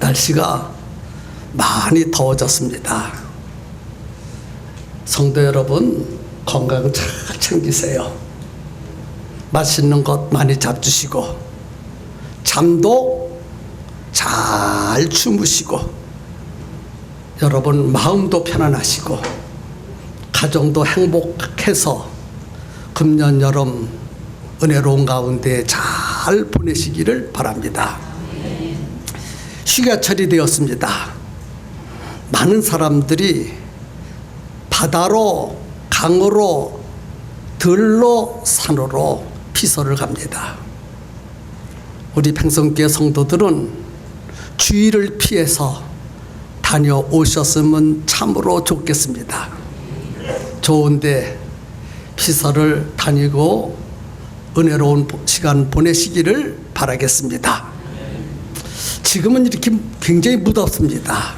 날씨가 많이 더워졌습니다. 성도 여러분, 건강 잘 챙기세요. 맛있는 것 많이 잡수시고, 잠도 잘 주무시고, 여러분 마음도 편안하시고, 가정도 행복해서 금년 여름 은혜로운 가운데 잘 보내시기를 바랍니다. 휴가철이 되었습니다. 많은 사람들이 바다로, 강으로, 들로, 산으로 피서를 갑니다. 우리 팽성교회 성도들은 주의를 피해서 다녀오셨으면 참으로 좋겠습니다. 좋은데 피서를 다니고 은혜로운 시간 보내시기를 바라겠습니다. 지금은 이렇게 굉장히 무덥습니다.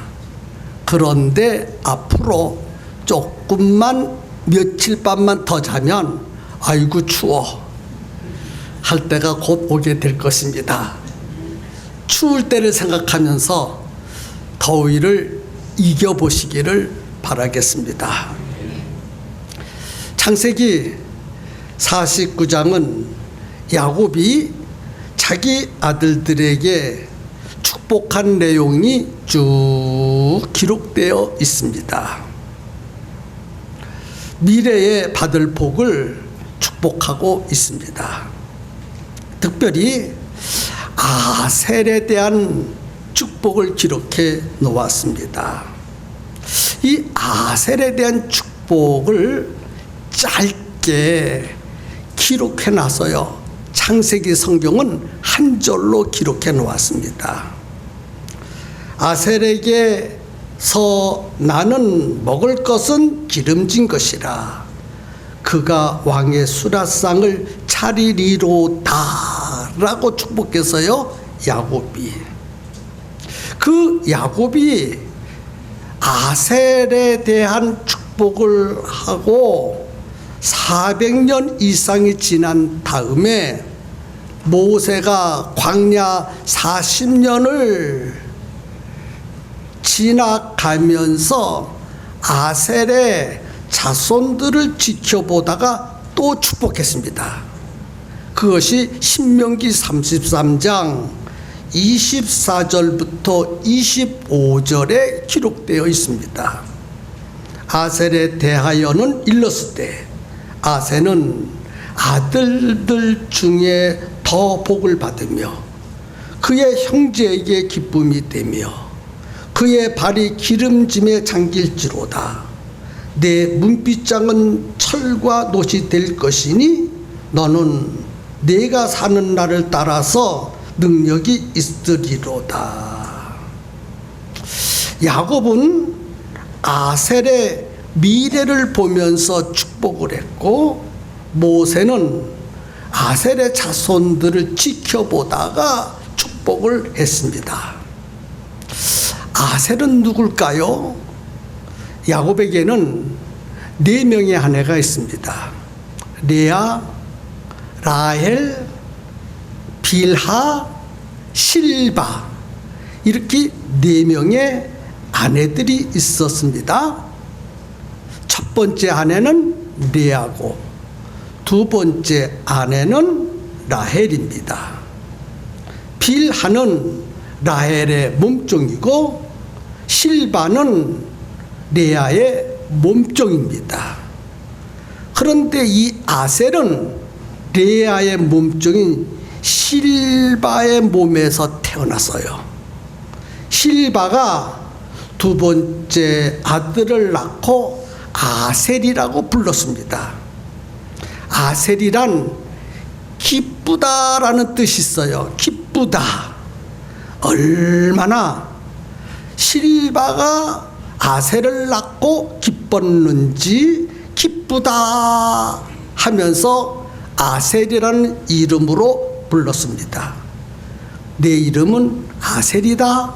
그런데 앞으로 조금만 며칠 밤만 더 자면 아이고 추워 할 때가 곧 오게 될 것입니다. 추울 때를 생각하면서 더위를 이겨보시기를 바라겠습니다. 창세기 49장은 야곱이 자기 아들들에게 축복한 내용이 쭉 기록되어 있습니다. 미래에 받을 복을 축복하고 있습니다. 특별히 아셀에 대한 축복을 기록해 놓았습니다. 이 아셀에 대한 축복을 짧게 기록해 놔서요, 창세기 성경은 한 절로 기록해 놓았습니다. 아셀에게서 나는 먹을 것은 기름진 것이라 그가 왕의 수라상을 차리리로다 라고 축복해서요, 야곱이 아셀에 대한 축복을 하고 400년 이상이 지난 다음에 모세가 광야 40년을 지나가면서 아셀의 자손들을 지켜보다가 또 축복했습니다. 그것이 신명기 33장 24절부터 25절에 기록되어 있습니다. 아셀에 대하여는 일렀을 아셀은 아들들 중에 더 복을 받으며 그의 형제에게 기쁨이 되며 그의 발이 기름짐에 잠길지로다. 내 문빗장은 철과 놋이 될 것이니 너는 내가 사는 날을 따라서 능력이 있으리로다. 야곱은 아셀의 미래를 보면서 축복을 했고, 모세는 아셀의 자손들을 지켜보다가 축복을 했습니다. 아셀은 누굴까요? 야곱에게는 4명의 아내가 있습니다. 레아, 라헬, 빌하, 실바, 이렇게 4명의 아내들이 있었습니다. 첫 번째 아내는 레아고, 두 번째 아내는 라헬입니다. 빌하는 라헬의 몸종이고 실바는 레아의 몸종입니다. 그런데 이 아셀은 레아의 몸종인 실바의 몸에서 태어났어요. 실바가 두 번째 아들을 낳고 아셀이라고 불렀습니다. 아셀이란 기쁘다라는 뜻이 있어요. 기쁘다. 얼마나 실바가 아셀을 낳고 기뻤는지 기쁘다 하면서 아셀이라는 이름으로 불렀습니다. 내 이름은 아셀이다.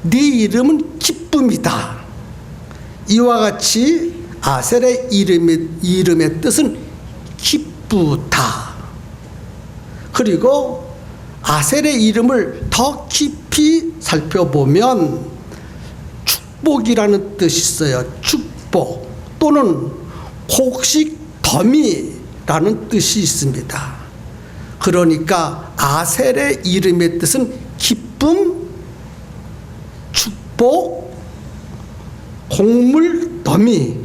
네 이름은 기쁨이다. 이와 같이 아셀의 이름의 뜻은 기쁘다. 그리고 아셀의 이름을 더 깊이 깊이 살펴보면 축복이라는 뜻이 있어요. 축복 또는 곡식 더미라는 뜻이 있습니다. 그러니까 아셀의 이름의 뜻은 기쁨, 축복, 곡물 더미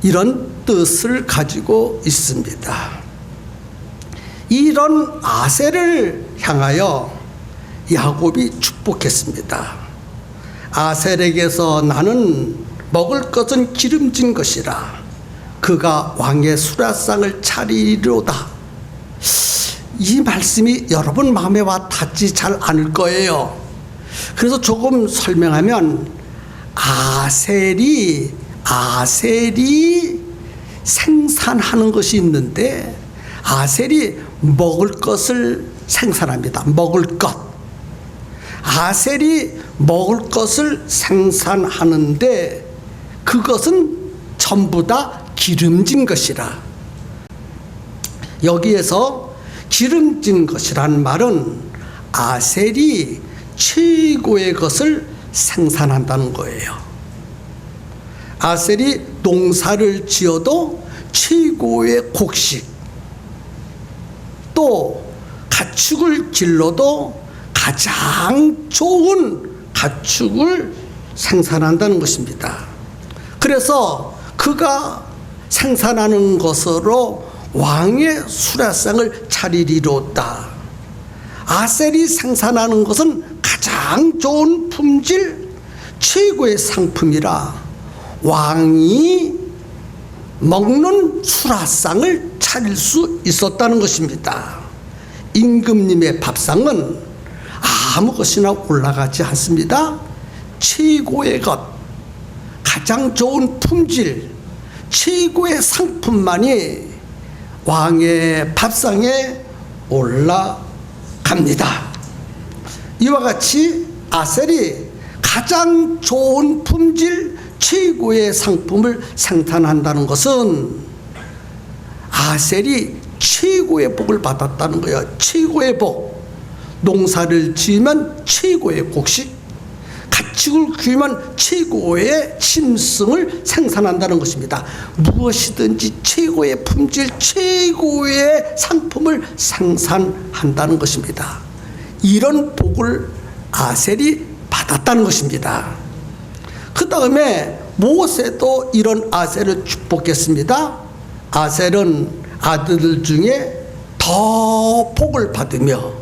이런 뜻을 가지고 있습니다. 이런 아셀을 향하여 야곱이 축복했습니다. 아셀에게서 나는 먹을 것은 기름진 것이라 그가 왕의 수라상을 차리리로다. 이 말씀이 여러분 마음에 와 닿지 잘 않을 거예요. 그래서 조금 설명하면 아셀이 생산하는 것이 있는데 아셀이 먹을 것을 생산합니다. 먹을 것. 아셀이 먹을 것을 생산하는데 그것은 전부 다 기름진 것이라. 여기에서 기름진 것이란 말은 아셀이 최고의 것을 생산한다는 거예요. 아셀이 농사를 지어도 최고의 곡식, 또 가축을 길러도 가장 좋은 가축을 생산한다는 것입니다. 그래서 그가 생산하는 것으로 왕의 수라상을 차리리로다. 아셀이 생산하는 것은 가장 좋은 품질, 최고의 상품이라 왕이 먹는 수라상을 차릴 수 있었다는 것입니다. 임금님의 밥상은 아무 것이나 올라가지 않습니다. 최고의 것, 가장 좋은 품질, 최고의 상품만이 왕의 밥상에 올라갑니다. 이와 같이 아셀이 가장 좋은 품질, 최고의 상품을 생산한다는 것은 아셀이 최고의 복을 받았다는 거예요. 최고의 복. 농사를 지으면 최고의 곡식, 가축을 키우면 최고의 짐승을 생산한다는 것입니다. 무엇이든지 최고의 품질, 최고의 상품을 생산한다는 것입니다. 이런 복을 아셀이 받았다는 것입니다. 그 다음에 모세도 이런 아셀을 축복했습니다. 아셀은 아들들 중에 더 복을 받으며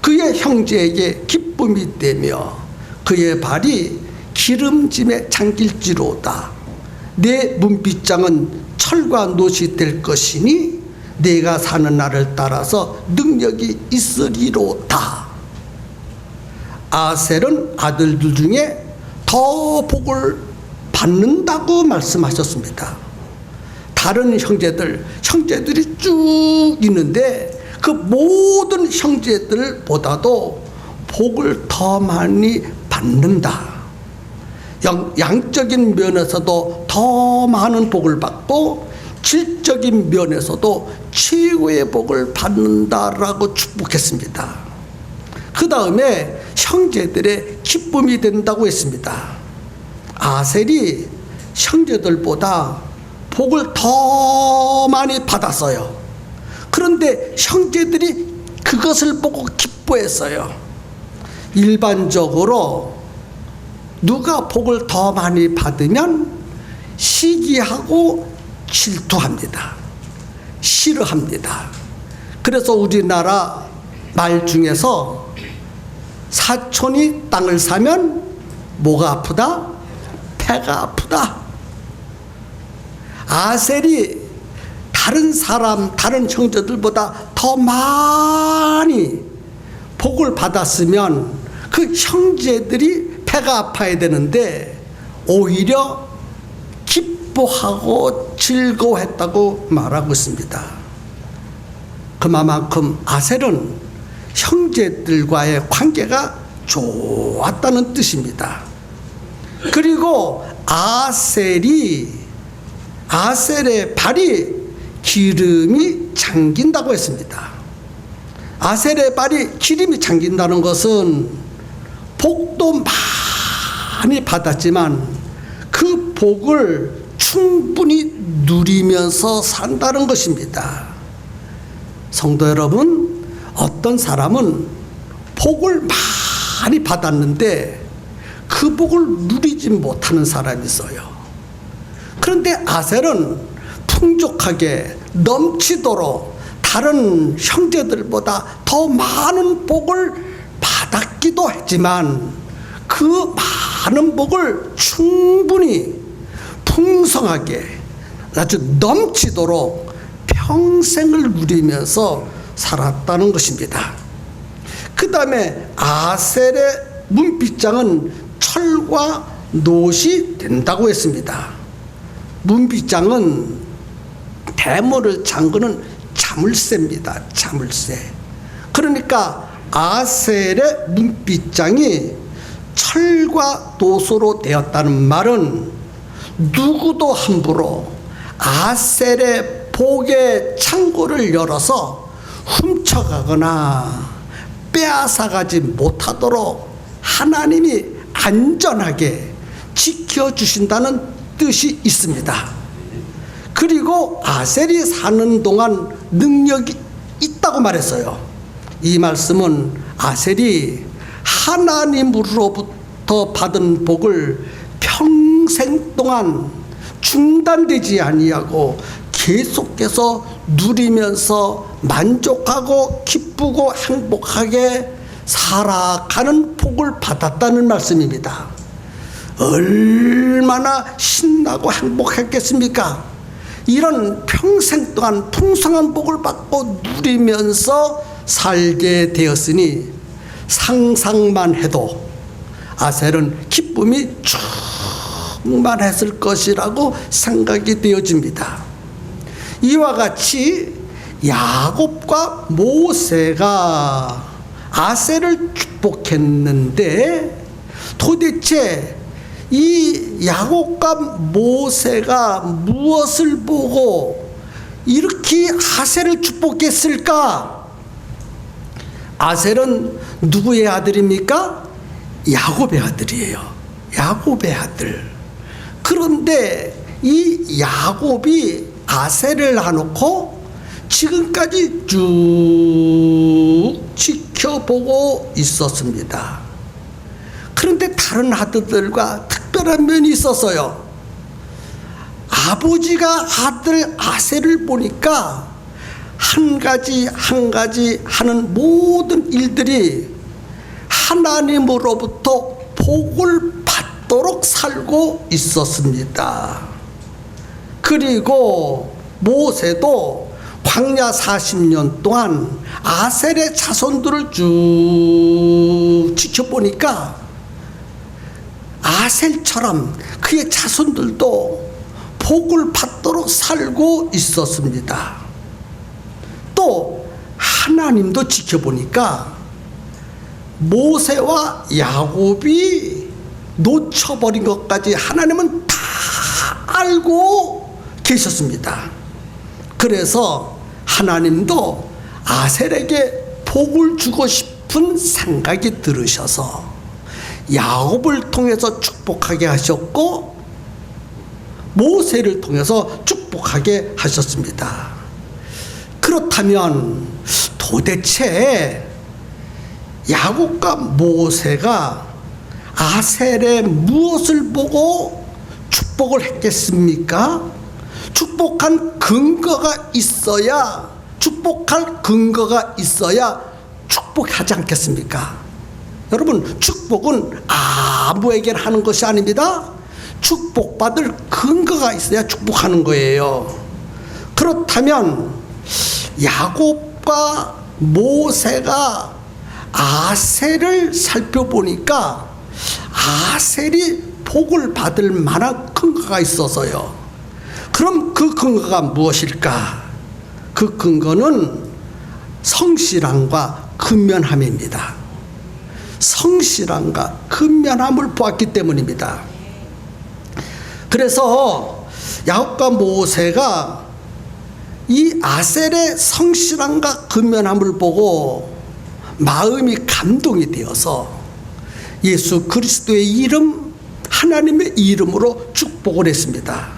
그의 형제에게 기쁨이 되며 그의 발이 기름짐에 잠길지로다. 내 문빗장은 철과 노시 될 것이니 내가 사는 날을 따라서 능력이 있으리로다. 아셀은 아들들 중에 더 복을 받는다고 말씀하셨습니다. 다른 형제들이 쭉 있는데 그 모든 형제들보다도 복을 더 많이 받는다. 양적인 면에서도 더 많은 복을 받고 질적인 면에서도 최고의 복을 받는다라고 축복했습니다. 그 다음에 형제들의 기쁨이 된다고 했습니다. 아셀이 형제들보다 복을 더 많이 받았어요. 그런데 형제들이 그것을 보고 기뻐했어요. 일반적으로 누가 복을 더 많이 받으면 시기하고 질투합니다. 싫어합니다. 그래서 우리나라 말 중에서 사촌이 땅을 사면 뭐가 아프다? 배가 아프다. 아셀이 다른 형제들보다 더 많이 복을 받았으면 그 형제들이 배가 아파야 되는데 오히려 기뻐하고 즐거워했다고 말하고 있습니다. 그만큼 아셀은 형제들과의 관계가 좋았다는 뜻입니다. 그리고 아셀의 발이 기름이 잠긴다고 했습니다. 아셀의 발이 기름이 잠긴다는 것은 복도 많이 받았지만 그 복을 충분히 누리면서 산다는 것입니다. 성도 여러분, 어떤 사람은 복을 많이 받았는데 그 복을 누리지 못하는 사람이 있어요. 그런데 아셀은 풍족하게 넘치도록 다른 형제들보다 더 많은 복을 받았기도 했지만 그 많은 복을 충분히 풍성하게 아주 넘치도록 평생을 누리면서 살았다는 것입니다. 그 다음에 아셀의 문빗장은 철과 놋이 된다고 했습니다. 문빗장은 대모를 잠그는 자물쇠입니다. 자물쇠. 그러니까 아셀의 문빗장이 철과 놋으로 되었다는 말은 누구도 함부로 아셀의 복의 창고를 열어서 훔쳐가거나 빼앗아가지 못하도록 하나님이 안전하게 지켜주신다는 뜻이 있습니다. 그리고 아셀이 사는 동안 능력이 있다고 말했어요. 이 말씀은 아셀이 하나님으로부터 받은 복을 평생 동안 중단되지 아니하고 계속해서 누리면서 만족하고 기쁘고 행복하게 살아가는 복을 받았다는 말씀입니다. 얼마나 신나고 행복했겠습니까? 이런 평생 동안 풍성한 복을 받고 누리면서 살게 되었으니 상상만 해도 아셀은 기쁨이 충만했을 것이라고 생각이 되어집니다. 이와 같이 야곱과 모세가 아셀을 축복했는데 도대체 이 야곱과 모세가 무엇을 보고 이렇게 아셀을 축복했을까? 아셀은 누구의 아들입니까? 야곱의 아들이에요. 야곱의 아들. 그런데 이 야곱이 아셀을 놔놓고 지금까지 쭉 지켜보고 있었습니다. 그런데 다른 아들들과 특별한 면이 있었어요. 아버지가 아들 아셀을 보니까 한 가지 한 가지 하는 모든 일들이 하나님으로부터 복을 받도록 살고 있었습니다. 그리고 모세도 광야 40년 동안 아셀의 자손들을 쭉 지켜보니까 아셀처럼 그의 자손들도 복을 받도록 살고 있었습니다. 또 하나님도 지켜보니까 모세와 야곱이 놓쳐버린 것까지 하나님은 다 알고 계셨습니다. 그래서 하나님도 아셀에게 복을 주고 싶은 생각이 들으셔서 야곱을 통해서 축복하게 하셨고 모세를 통해서 축복하게 하셨습니다. 그렇다면 도대체 야곱과 모세가 아셀의 무엇을 보고 축복을 했겠습니까? 축복한 근거가 있어야, 축복할 근거가 있어야 축복하지 않겠습니까? 여러분, 축복은 아무에게나 하는 것이 아닙니다. 축복받을 근거가 있어야 축복하는 거예요. 그렇다면 야곱과 모세가 아셀을 살펴보니까 아셀이 복을 받을 만한 근거가 있어서요. 그럼 그 근거가 무엇일까? 그 근거는 성실함과 근면함입니다. 성실함과 근면함을 보았기 때문입니다. 그래서 야곱과 모세가 이 아셀의 성실함과 근면함을 보고 마음이 감동이 되어서 예수 그리스도의 이름, 하나님의 이름으로 축복을 했습니다.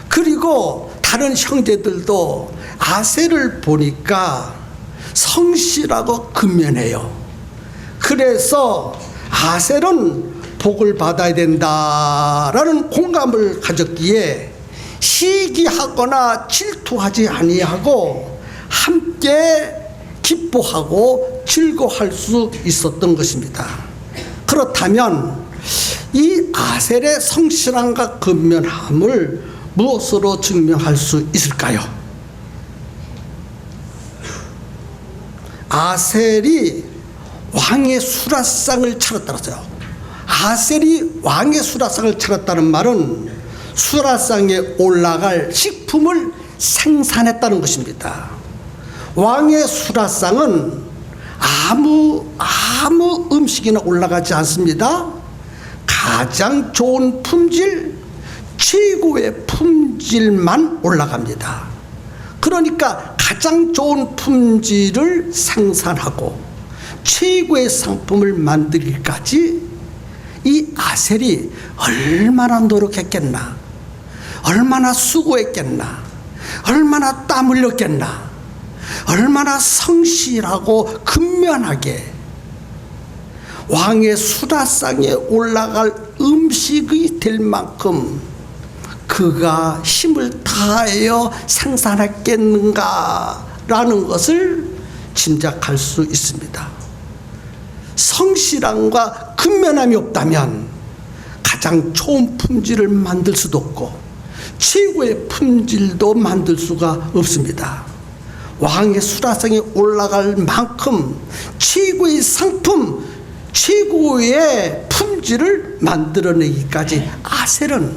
그리고 다른 형제들도 아셀을 보니까 성실하고 근면해요. 그래서 아셀은 복을 받아야 된다라는 공감을 가졌기에 시기하거나 질투하지 아니하고 함께 기뻐하고 즐거워할 수 있었던 것입니다. 그렇다면 이 아셀의 성실함과 근면함을 무엇으로 증명할 수 있을까요? 아셀이 왕의 수라상을 차렸다고요. 아셀이 왕의 수라상을 차렸다는 말은 수라상에 올라갈 식품을 생산했다는 것입니다. 왕의 수라상은 아무 음식이나 올라가지 않습니다. 가장 좋은 품질, 최고의 품질만 올라갑니다. 그러니까 가장 좋은 품질을 생산하고 최고의 상품을 만들기까지 이 아셀이 얼마나 노력했겠나, 얼마나 수고했겠나, 얼마나 땀 흘렸겠나, 얼마나 성실하고 근면하게 왕의 수라상에 올라갈 음식이 될 만큼 그가 힘을 다하여 생산했겠는가라는 것을 짐작할 수 있습니다. 성실함과 근면함이 없다면 가장 좋은 품질을 만들 수도 없고 최고의 품질도 만들 수가 없습니다. 왕의 수라상에 올라갈 만큼 최고의 상품, 최고의 품질을 만들어내기까지 아셀은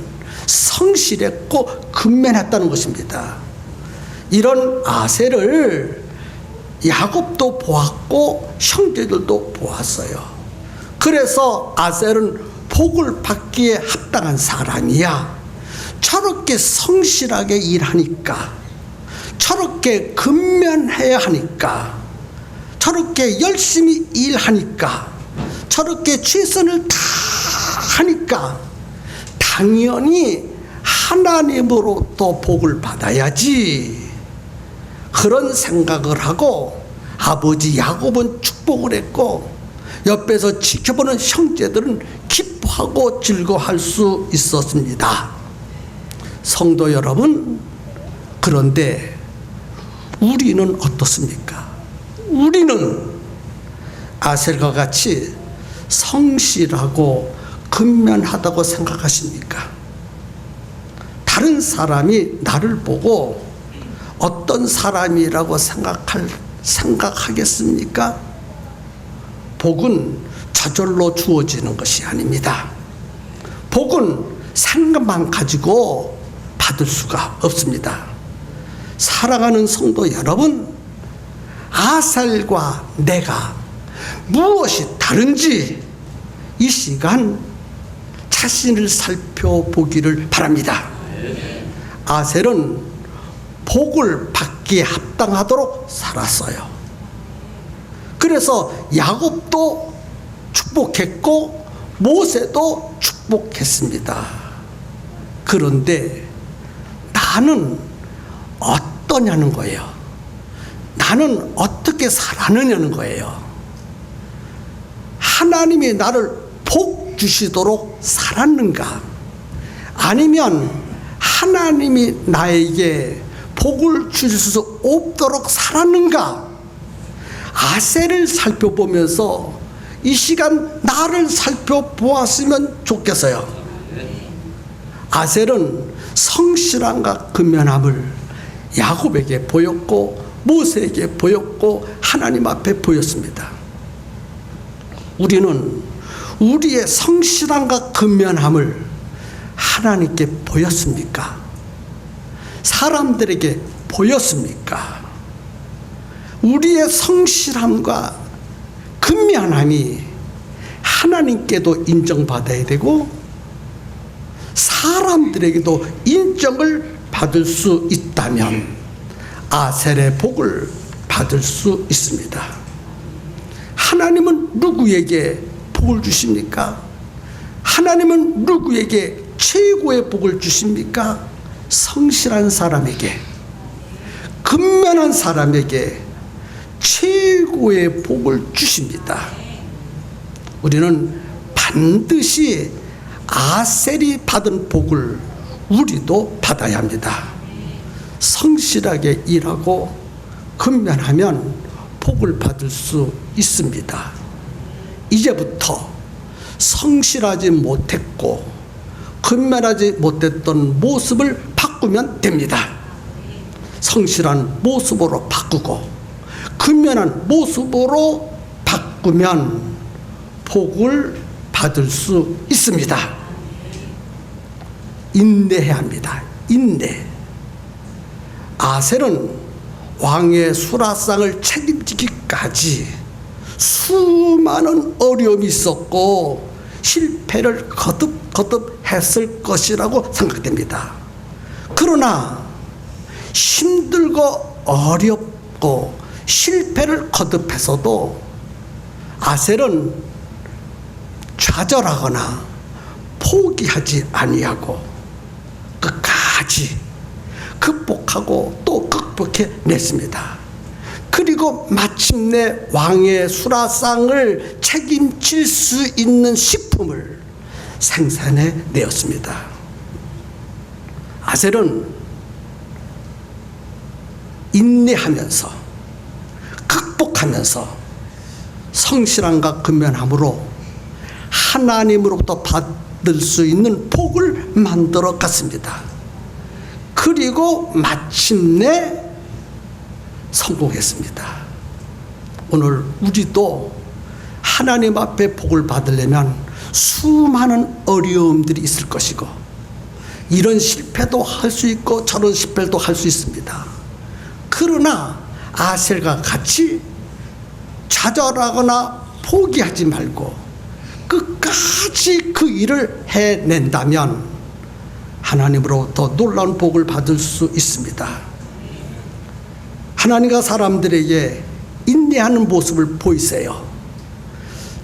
성실했고 근면했다는 것입니다. 이런 아셀을 야곱도 보았고 형제들도 보았어요. 그래서 아셀은 복을 받기에 합당한 사람이야. 저렇게 성실하게 일하니까, 저렇게 근면해야 하니까, 저렇게 열심히 일하니까, 저렇게 최선을 다하니까 당연히 하나님으로부터 복을 받아야지, 그런 생각을 하고 아버지 야곱은 축복을 했고 옆에서 지켜보는 형제들은 기뻐하고 즐거워할 수 있었습니다. 성도 여러분, 그런데 우리는 어떻습니까? 우리는 아셀과 같이 성실하고 근면하다고 생각하십니까? 다른 사람이 나를 보고 어떤 사람이라고 생각하겠습니까? 복은 저절로 주어지는 것이 아닙니다. 복은 생각만 가지고 받을 수가 없습니다. 사랑하는 성도 여러분, 아셀과 내가 무엇이 다른지 이 시간 자신을 살펴보기를 바랍니다. 아셀은 복을 받기에 합당하도록 살았어요. 그래서 야곱도 축복했고 모세도 축복했습니다. 그런데 나는 어떠냐는 거예요. 나는 어떻게 살았느냐는 거예요. 하나님이 나를 복 주시도록 살았는가? 아니면 하나님이 나에게 복을 주실 수 없도록 살았는가? 아셀을 살펴보면서 이 시간 나를 살펴보았으면 좋겠어요. 아셀은 성실함과 근면함을 야곱에게 보였고 모세에게 보였고 하나님 앞에 보였습니다. 우리는 우리의 성실함과 근면함을 하나님께 보였습니까? 사람들에게 보였습니까? 우리의 성실함과 근면함이 하나님께도 인정받아야 되고 사람들에게도 인정을 받을 수 있다면 아셀의 복을 받을 수 있습니다. 하나님은 누구에게 복을 주십니까? 하나님은 누구에게 최고의 복을 주십니까? 성실한 사람에게, 근면한 사람에게 최고의 복을 주십니다. 우리는 반드시 아셀이 받은 복을 우리도 받아야 합니다. 성실하게 일하고 근면하면 복을 받을 수 있습니다. 이제부터 성실하지 못했고 근면하지 못했던 모습을 바꾸면 됩니다. 성실한 모습으로 바꾸고 근면한 모습으로 바꾸면 복을 받을 수 있습니다. 인내해야 합니다. 인내. 아셀은 왕의 수라상을 책임지기까지 수많은 어려움이 있었고 실패를 거듭 했을 것이라고 생각됩니다. 그러나 힘들고 어렵고 실패를 거듭해서도 아셀은 좌절하거나 포기하지 아니하고 끝까지 극복하고 또 극복해냈습니다. 그리고 마침내 왕의 수라상을 책임질 수 있는 식품을 생산해내었습니다. 아셀은 인내하면서 극복하면서 성실함과 근면함으로 하나님으로부터 받을 수 있는 복을 만들어 갔습니다. 그리고 마침내 성공했습니다. 오늘 우리도 하나님 앞에 복을 받으려면 수많은 어려움들이 있을 것이고 이런 실패도 할 수 있고 저런 실패도 할 수 있습니다. 그러나 아셀과 같이 좌절하거나 포기하지 말고 끝까지 그 일을 해낸다면 하나님으로부터 놀라운 복을 받을 수 있습니다. 하나님과 사람들에게 인내하는 모습을 보이세요.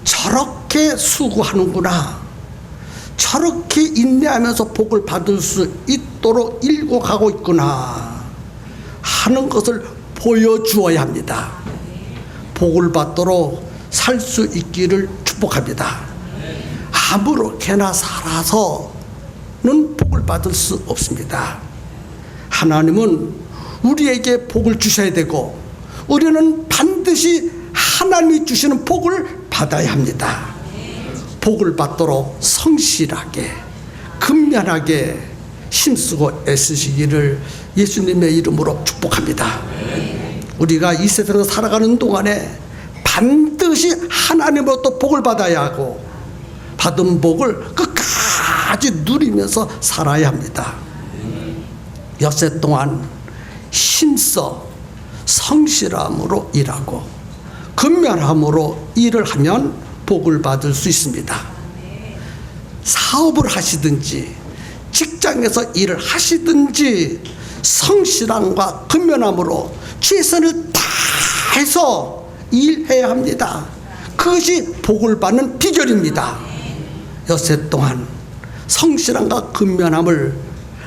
저렇게 수고하는구나, 저렇게 인내하면서 복을 받을 수 있도록 일고 가고 있구나 하는 것을 보여주어야 합니다. 복을 받도록 살 수 있기를 축복합니다. 아무렇게나 살아서는 복을 받을 수 없습니다. 하나님은 우리에게 복을 주셔야 되고 우리는 반드시 하나님이 주시는 복을 받아야 합니다. 복을 받도록 성실하게 근면하게 힘쓰고 애쓰시기를 예수님의 이름으로 축복합니다. 우리가 이 세상에서 살아가는 동안에 반드시 하나님으로부터 복을 받아야 하고 받은 복을 끝까지 누리면서 살아야 합니다. 엿새 동안 힘써 성실함으로 일하고 근면함으로 일을 하면 복을 받을 수 있습니다. 사업을 하시든지 직장에서 일을 하시든지 성실함과 근면함으로 최선을 다해서 일해야 합니다. 그것이 복을 받는 비결입니다. 엿새 동안 성실함과 근면함을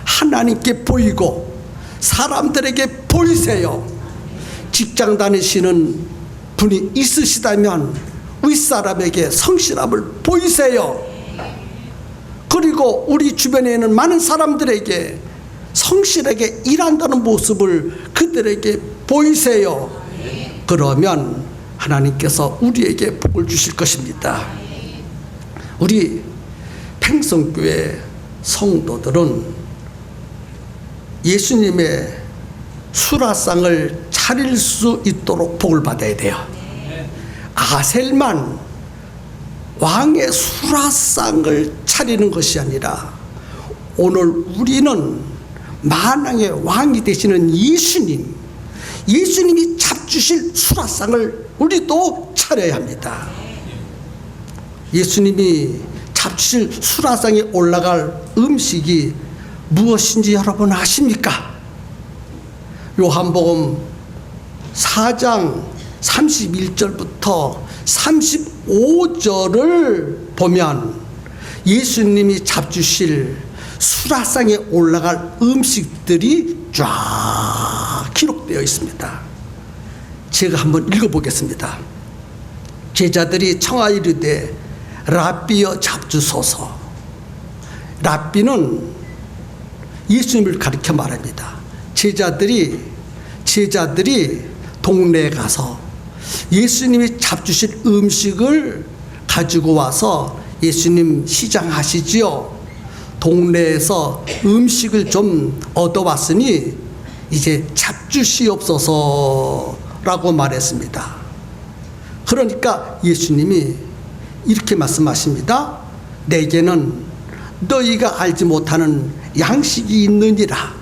하나님께 보이고 사람들에게 보이세요. 직장 다니시는 분이 있으시다면 윗사람에게 성실함을 보이세요. 그리고 우리 주변에 있는 많은 사람들에게 성실하게 일한다는 모습을 그들에게 보이세요. 그러면 하나님께서 우리에게 복을 주실 것입니다. 우리 팽성교회 성도들은 예수님의 수라상을 차릴 수 있도록 복을 받아야 돼요. 아셀만 왕의 수라상을 차리는 것이 아니라 오늘 우리는 만왕의 왕이 되시는 예수님이 잡주실 수라상을 우리도 차려야 합니다. 예수님이 잡주실 수라상에 올라갈 음식이 무엇인지 여러분 아십니까? 요한복음 4장 31절부터 5절을 보면 예수님이 잡수실 수라상에 올라갈 음식들이 쫙 기록되어 있습니다. 제가 한번 읽어보겠습니다. 제자들이 청하여 이르되 랍비여 잡수소서. 랍비는 예수님을 가리켜 말합니다. 제자들이 동네에 가서 예수님이 잡수실 음식을 가지고 와서 예수님 시장 하시지요. 동네에서 음식을 좀 얻어왔으니 이제 잡수시옵소서라고 말했습니다. 그러니까 예수님이 이렇게 말씀하십니다. 내게는 너희가 알지 못하는 양식이 있느니라.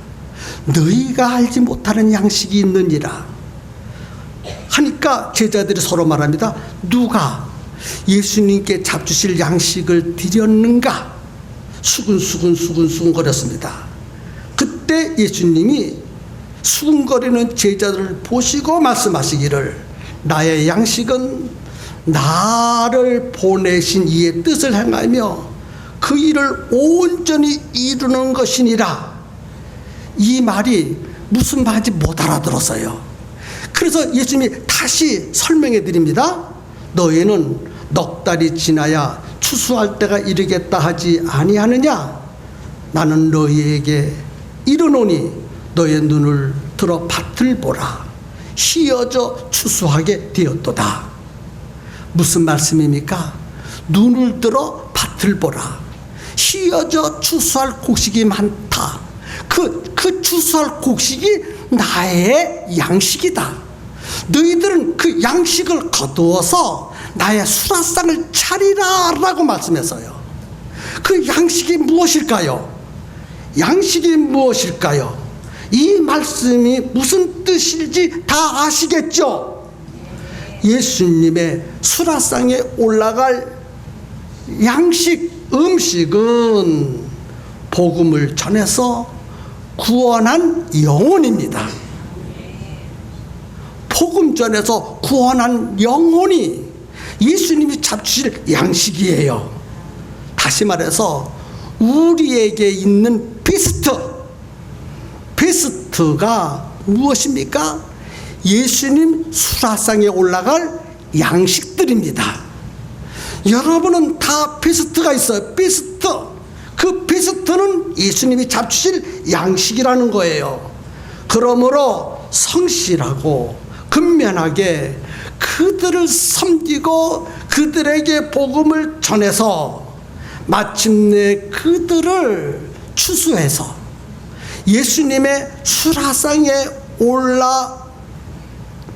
너희가 알지 못하는 양식이 있느니라. 하니까 제자들이 서로 말합니다. 누가 예수님께 잡수실 양식을 드렸는가? 수근수근 거렸습니다. 그때 예수님이 수근거리는 제자들을 보시고 말씀하시기를 나의 양식은 나를 보내신 이의 뜻을 행하며 그 일을 온전히 이루는 것이니라. 이 말이 무슨 말인지 못 알아들었어요. 그래서 예수님이 다시 설명해 드립니다. 너희는 넉 달이 지나야 추수할 때가 이르겠다 하지 아니하느냐? 나는 너희에게 이르노니 너의 눈을 들어 밭을 보라. 휘어져 추수하게 되었도다. 무슨 말씀입니까? 눈을 들어 밭을 보라. 휘어져 추수할 곡식이 많다. 그 추수할 곡식이 나의 양식이다. 너희들은 그 양식을 거두어서 나의 수라상을 차리라 라고 말씀했어요. 그 양식이 무엇일까요? 양식이 무엇일까요? 이 말씀이 무슨 뜻일지 다 아시겠죠? 예수님의 수라상에 올라갈 양식, 음식은 복음을 전해서 구원한 영혼입니다. 복음 전에서 구원한 영혼이 예수님이 잡수실 양식이에요. 다시 말해서 우리에게 있는 베스트가 무엇입니까? 예수님 수라상에 올라갈 양식들입니다. 여러분은 다 베스트가 있어요. 베스트. 그 베스트는 예수님이 잡수실 양식이라는 거예요. 그러므로 성실하고 근면하게 그들을 섬기고 그들에게 복음을 전해서 마침내 그들을 추수해서 예수님의 수라상에 올라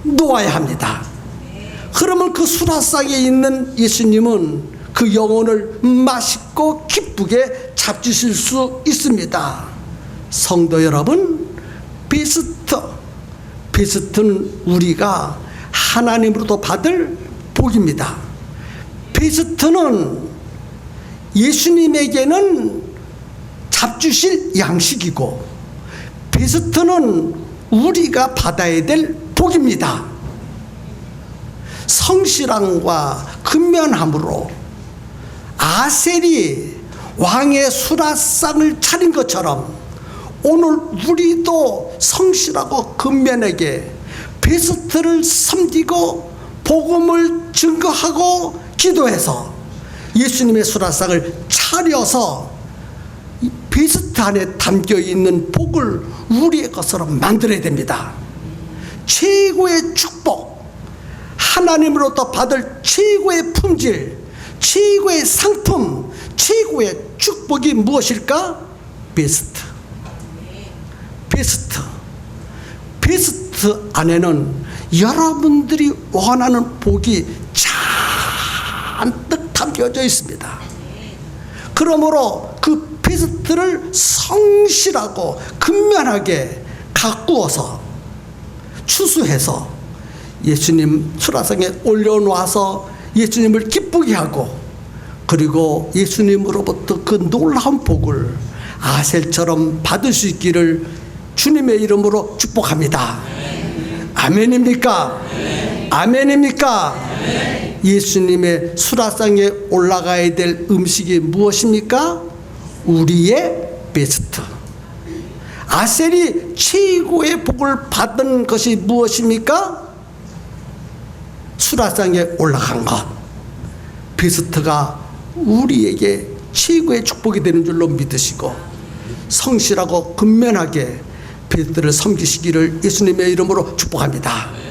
놓아야 합니다. 그러면 그 수라상에 있는 예수님은 그 영혼을 맛있고 기쁘게 잡수실 수 있습니다. 성도 여러분, 베스트는 우리가 하나님으로부터 받을 복입니다. 베스트는 예수님에게는 잡수실 양식이고 베스트는 우리가 받아야 될 복입니다. 성실함과 근면함으로 아셀이 왕의 수라상을 차린 것처럼 오늘 우리도 성실하고 근면하게 베스트를 섬기고 복음을 증거하고 기도해서 예수님의 수라상을 차려서 베스트 안에 담겨있는 복을 우리의 것으로 만들어야 됩니다. 최고의 축복, 하나님으로부터 받을 최고의 품질, 최고의 상품, 최고의 축복이 무엇일까? 베스트 안에는 여러분들이 원하는 복이 잔뜩 담겨져 있습니다. 그러므로 그 베스트를 성실하고 근면하게 가꾸어서 추수해서 예수님 수라상에 올려놓아서 예수님을 기쁘게 하고 그리고 예수님으로부터 그 놀라운 복을 아셀처럼 받을 수 있기를 주님의 이름으로 축복합니다. 아멘입니까? 아멘입니까? 예수님의 수라상에 올라가야 될 음식이 무엇입니까? 우리의 베스트. 아셀이 최고의 복을 받은 것이 무엇입니까? 수라상에 올라간 것. 베스트가 우리에게 최고의 축복이 되는 줄로 믿으시고 성실하고 근면하게 베스트를 섬기시기를 예수님의 이름으로 축복합니다.